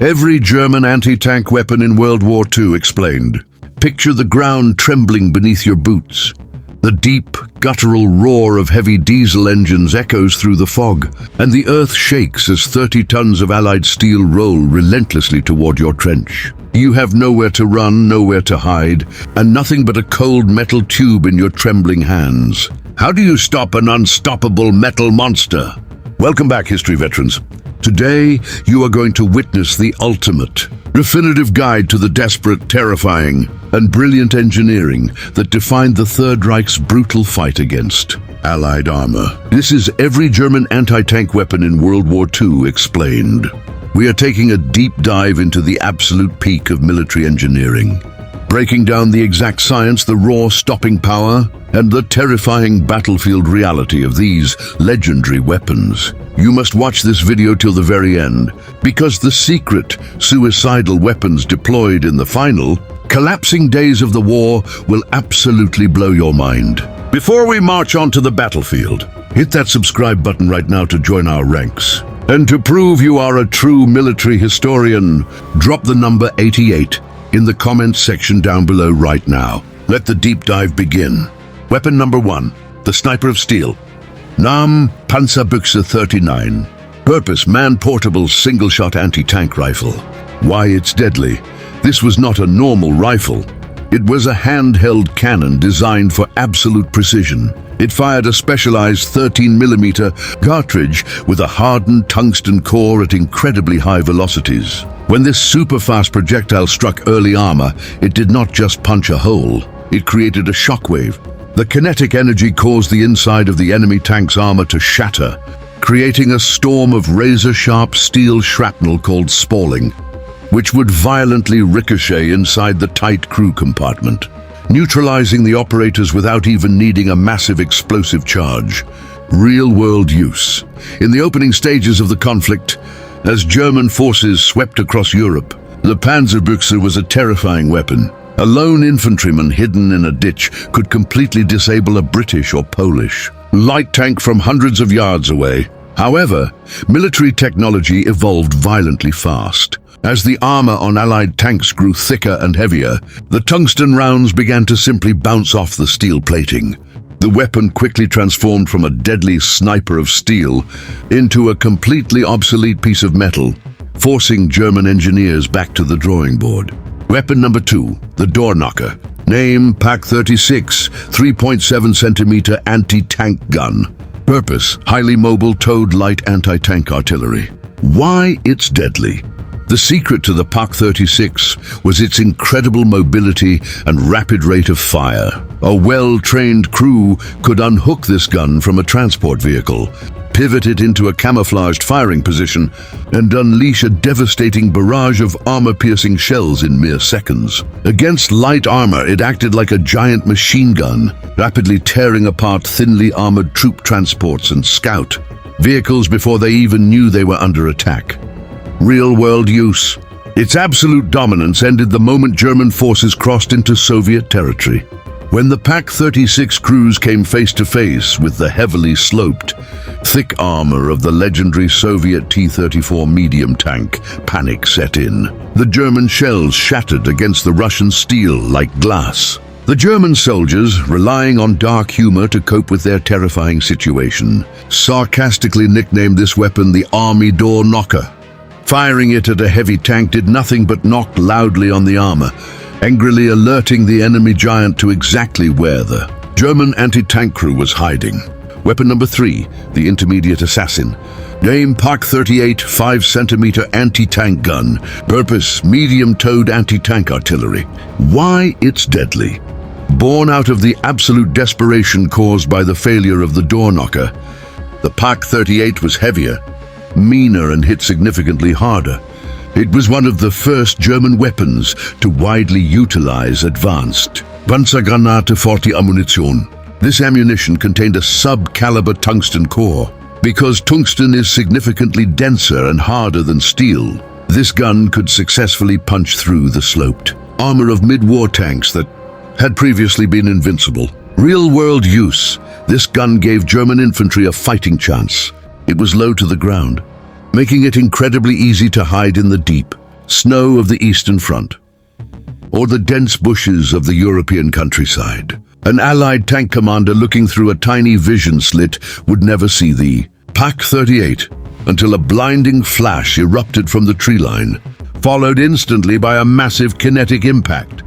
Every German anti-tank weapon in World War II explained. Picture the ground trembling beneath your boots. The deep, guttural roar of heavy diesel engines echoes through the fog, and the earth shakes as 30 tons of Allied steel roll relentlessly toward your trench. You have nowhere to run, nowhere to hide, and nothing but a cold metal tube in your trembling hands. How do you stop an unstoppable metal monster? Welcome back, history veterans. Today, you are going to witness the ultimate, definitive guide to the desperate, terrifying, and brilliant engineering that defined the Third Reich's brutal fight against Allied armor. This is every German anti-tank weapon in World War II explained. We are taking a deep dive into the absolute peak of military engineering, breaking down the exact science, the raw stopping power, and the terrifying battlefield reality of these legendary weapons. You must watch this video till the very end, because the secret, suicidal weapons deployed in the final, collapsing days of the war will absolutely blow your mind. Before we march onto the battlefield, hit that subscribe button right now to join our ranks. And to prove you are a true military historian, drop the number 88 in the comments section down below right now. Let the deep dive begin. Weapon number 1, the Sniper of Steel. Name, Panzerbüchse 39. Purpose, man-portable single-shot anti-tank rifle. Why it's deadly? This was not a normal rifle. It was a handheld cannon designed for absolute precision. It fired a specialized 13mm cartridge with a hardened tungsten core at incredibly high velocities. When this super-fast projectile struck early armor, it did not just punch a hole. It created a shockwave. The kinetic energy caused the inside of the enemy tank's armor to shatter, creating a storm of razor-sharp steel shrapnel called spalling, which would violently ricochet inside the tight crew compartment, neutralizing the operators without even needing a massive explosive charge. Real-world use. In the opening stages of the conflict, as German forces swept across Europe, the Panzerbüchse was a terrifying weapon. A lone infantryman hidden in a ditch could completely disable a British or Polish light tank from hundreds of yards away. However, military technology evolved violently fast. As the armor on Allied tanks grew thicker and heavier, the tungsten rounds began to simply bounce off the steel plating. The weapon quickly transformed from a deadly sniper of steel into a completely obsolete piece of metal, forcing German engineers back to the drawing board. Weapon number 2, the door knocker. Name, Pak 36, 3.7 centimeter anti-tank gun. Purpose, highly mobile towed light anti-tank artillery. Why it's deadly? The secret to the Pak 36 was its incredible mobility and rapid rate of fire. A well-trained crew could unhook this gun from a transport vehicle, pivot it into a camouflaged firing position, and unleash a devastating barrage of armor-piercing shells in mere seconds. Against light armor, it acted like a giant machine gun, rapidly tearing apart thinly armored troop transports and scout vehicles before they even knew they were under attack. Real-world use. Its absolute dominance ended the moment German forces crossed into Soviet territory. When the Pak 36 crews came face to face with the heavily sloped, thick armor of the legendary Soviet T-34 medium tank, panic set in. The German shells shattered against the Russian steel like glass. The German soldiers, relying on dark humor to cope with their terrifying situation, sarcastically nicknamed this weapon the Army Door Knocker. Firing it at a heavy tank did nothing but knock loudly on the armor, angrily alerting the enemy giant to exactly where the German anti-tank crew was hiding. Weapon number 3, the intermediate assassin. Name, Pak 38, 5 centimeter anti-tank gun. Purpose, medium-towed anti-tank artillery. Why it's deadly? Born out of the absolute desperation caused by the failure of the door knocker, the Pak 38 was heavier, meaner, and hit significantly harder. It was one of the first German weapons to widely utilize advanced Panzergranate 40 ammunition. This ammunition contained a sub-caliber tungsten core. Because tungsten is significantly denser and harder than steel, this gun could successfully punch through the sloped armor of mid-war tanks that had previously been invincible. Real-world use. This gun gave German infantry a fighting chance. It was low to the ground, making it incredibly easy to hide in the deep, snow of the Eastern Front, or the dense bushes of the European countryside. An Allied tank commander looking through a tiny vision slit would never see the Pak-38 until a blinding flash erupted from the tree line, followed instantly by a massive kinetic impact.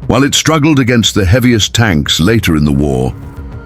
While it struggled against the heaviest tanks later in the war,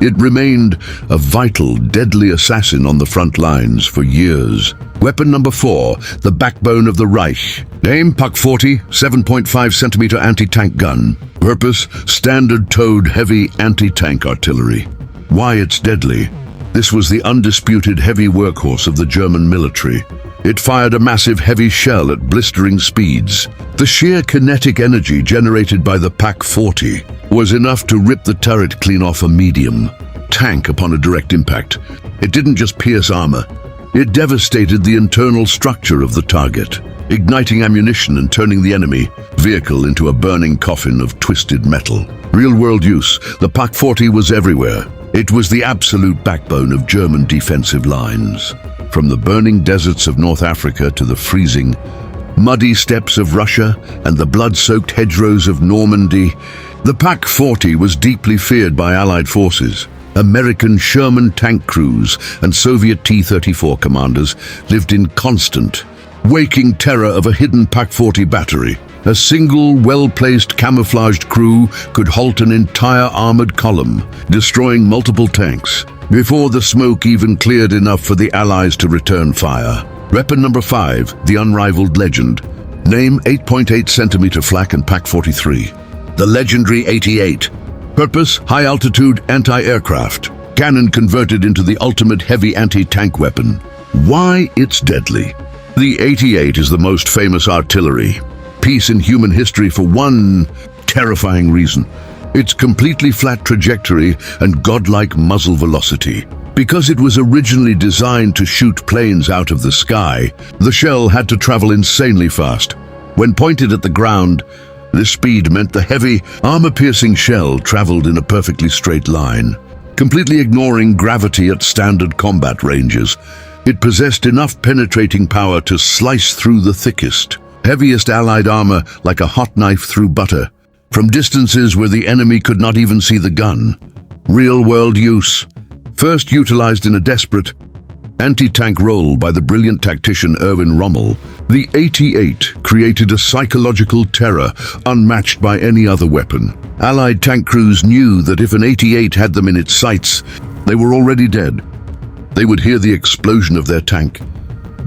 it remained a vital, deadly assassin on the front lines for years. Weapon number 4, the backbone of the Reich. Name Pak-40, 7.5 centimeter anti-tank gun. Purpose, standard-towed heavy anti-tank artillery. Why it's deadly? This was the undisputed heavy workhorse of the German military. It fired a massive heavy shell at blistering speeds. The sheer kinetic energy generated by the Pak-40 was enough to rip the turret clean off a medium tank upon a direct impact. It didn't just pierce armor, it devastated the internal structure of the target, igniting ammunition and turning the enemy vehicle into a burning coffin of twisted metal. Real-world use, the Pak-40 was everywhere. It was the absolute backbone of German defensive lines. From the burning deserts of North Africa to the freezing, muddy steppes of Russia and the blood-soaked hedgerows of Normandy, the Pak-40 was deeply feared by Allied forces. American Sherman tank crews and Soviet T-34 commanders lived in constant, waking terror of a hidden Pak-40 battery. A single, well-placed camouflaged crew could halt an entire armored column, destroying multiple tanks, before the smoke even cleared enough for the Allies to return fire. Weapon number 5, the unrivaled legend. Name 8.8 centimeter flak and Pak-43. The legendary 88. Purpose, high-altitude anti-aircraft. Cannon converted into the ultimate heavy anti-tank weapon. Why it's deadly? The 88 is the most famous artillery piece in human history for one terrifying reason: its completely flat trajectory and godlike muzzle velocity. Because it was originally designed to shoot planes out of the sky, the shell had to travel insanely fast. When pointed at the ground, this speed meant the heavy, armor-piercing shell traveled in a perfectly straight line, completely ignoring gravity at standard combat ranges. It possessed enough penetrating power to slice through the thickest, heaviest Allied armor like a hot knife through butter, from distances where the enemy could not even see the gun. Real-world use. First utilized in a desperate anti-tank role by the brilliant tactician Erwin Rommel, the 88 created a psychological terror unmatched by any other weapon. Allied tank crews knew that if an 88 had them in its sights, they were already dead. They would hear the explosion of their tank,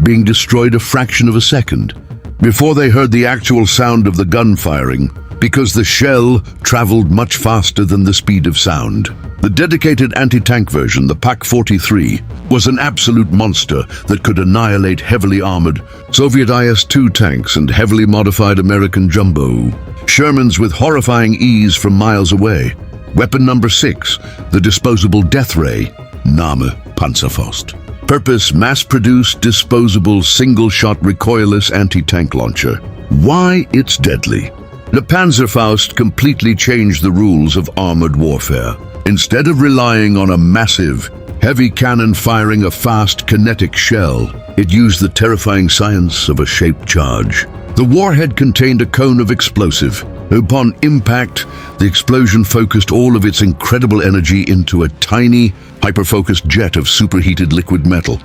being destroyed a fraction of a second, before they heard the actual sound of the gun firing, because the shell traveled much faster than the speed of sound. The dedicated anti-tank version, the Pak-43, was an absolute monster that could annihilate heavily armored Soviet IS-2 tanks and heavily modified American jumbo Shermans with horrifying ease from miles away. Weapon number 6, the disposable death ray, Name Panzerfaust. Purpose, mass-produced, disposable, single-shot recoilless anti-tank launcher. Why it's deadly? The Panzerfaust completely changed the rules of armored warfare. Instead of relying on a massive, heavy cannon firing a fast, kinetic shell, it used the terrifying science of a shaped charge. The warhead contained a cone of explosive. Upon impact, the explosion focused all of its incredible energy into a tiny, hyper-focused jet of superheated liquid metal.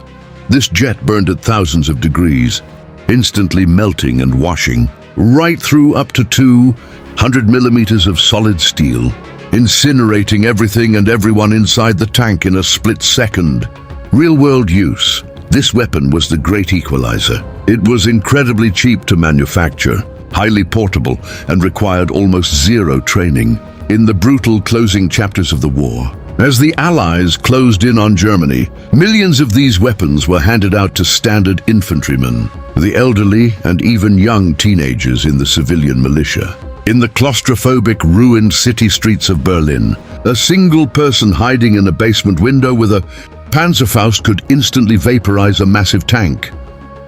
This jet burned at thousands of degrees, instantly melting and washing right through up to 200 millimeters of solid steel, incinerating everything and everyone inside the tank in a split second. Real-world use. This weapon was the great equalizer. It was incredibly cheap to manufacture, highly portable, and required almost zero training. In the brutal closing chapters of the war, as the Allies closed in on Germany, millions of these weapons were handed out to standard infantrymen, the elderly, and even young teenagers in the civilian militia. In the claustrophobic, ruined city streets of Berlin, a single person hiding in a basement window with a Panzerfaust could instantly vaporize a massive tank,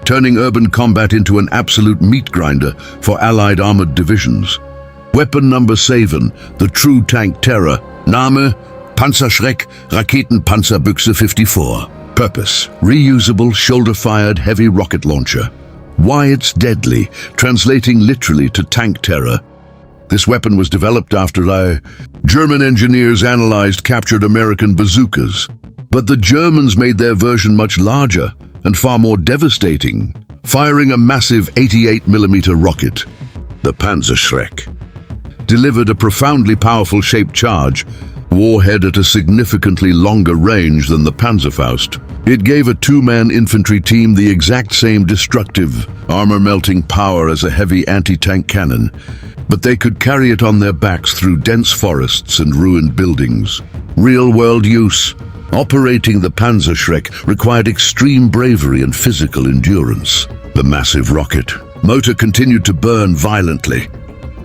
turning urban combat into an absolute meat grinder for Allied armored divisions. Weapon number 7, the true tank terror, Name Panzerschreck, Panzerbüchse 54. Purpose, reusable, shoulder-fired heavy rocket launcher. Why it's deadly, translating literally to tank terror. This weapon was developed after German engineers analyzed captured American bazookas. But the Germans made their version much larger and far more devastating, firing a massive 88mm rocket. The Panzerschreck delivered a profoundly powerful shaped charge, warhead at a significantly longer range than the Panzerfaust. It gave a two-man infantry team the exact same destructive, armor-melting power as a heavy anti-tank cannon, but they could carry it on their backs through dense forests and ruined buildings. Real-world use. Operating the Panzerschreck required extreme bravery and physical endurance. The massive rocket motor continued to burn violently,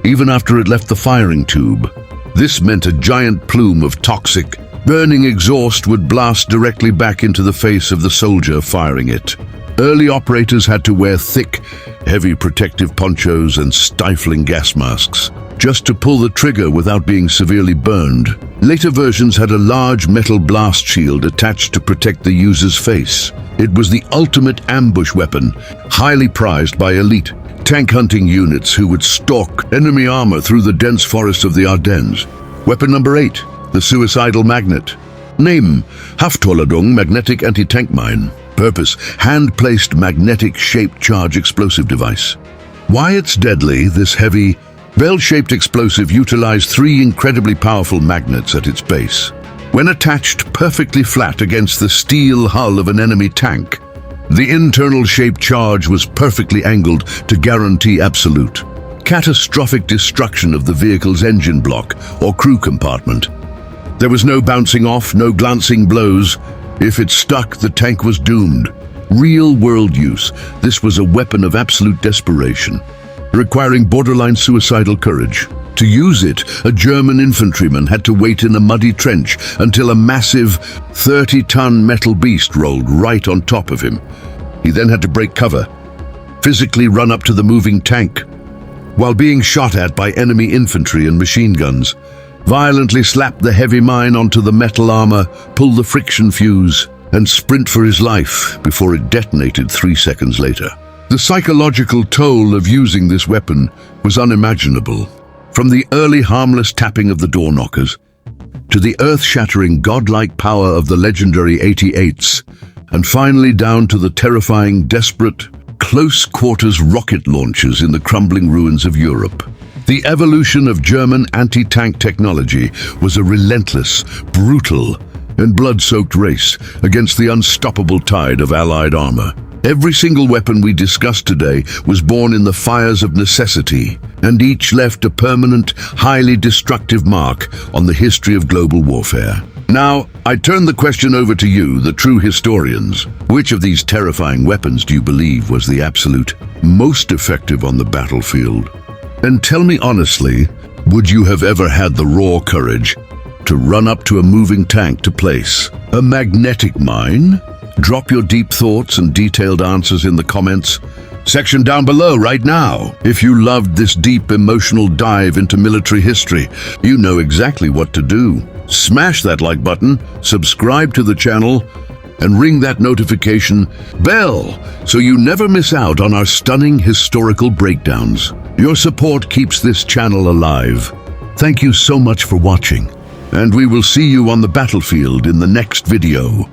even after it left the firing tube. This meant a giant plume of toxic, burning exhaust would blast directly back into the face of the soldier firing it. Early operators had to wear thick, heavy protective ponchos and stifling gas masks just to pull the trigger without being severely burned. Later versions had a large metal blast shield attached to protect the user's face. It was the ultimate ambush weapon, highly prized by elite tank hunting units who would stalk enemy armor through the dense forest of the Ardennes. Weapon number 8, the suicidal magnet. Name: Hafthohlladung magnetic anti-tank mine. Purpose: hand-placed magnetic-shaped charge explosive device. Why it's deadly, this heavy, bell-shaped explosive utilized 3 incredibly powerful magnets at its base. When attached perfectly flat against the steel hull of an enemy tank, the internal shaped charge was perfectly angled to guarantee absolute, catastrophic destruction of the vehicle's engine block or crew compartment. There was no bouncing off, no glancing blows. If it stuck, the tank was doomed. Real-world use, this was a weapon of absolute desperation, requiring borderline suicidal courage. To use it, a German infantryman had to wait in a muddy trench until a massive 30-ton metal beast rolled right on top of him. He then had to break cover, physically run up to the moving tank, while being shot at by enemy infantry and machine guns, violently slap the heavy mine onto the metal armor, pull the friction fuse, and sprint for his life before it detonated 3 seconds later. The psychological toll of using this weapon was unimaginable. From the early harmless tapping of the door knockers, to the earth-shattering godlike power of the legendary 88s, and finally down to the terrifying, desperate, close-quarters rocket launches in the crumbling ruins of Europe. The evolution of German anti-tank technology was a relentless, brutal, and blood-soaked race against the unstoppable tide of Allied armor. Every single weapon we discussed today was born in the fires of necessity, and each left a permanent, highly destructive mark on the history of global warfare. Now, I turn the question over to you, the true historians. Which of these terrifying weapons do you believe was the absolute most effective on the battlefield? And tell me honestly, would you have ever had the raw courage to run up to a moving tank to place a magnetic mine? Drop your deep thoughts and detailed answers in the comments section down below right now. If you loved this deep emotional dive into military history, you know exactly what to do. Smash that like button, subscribe to the channel, and ring that notification bell so you never miss out on our stunning historical breakdowns. Your support keeps this channel alive. Thank you so much for watching, and we will see you on the battlefield in the next video.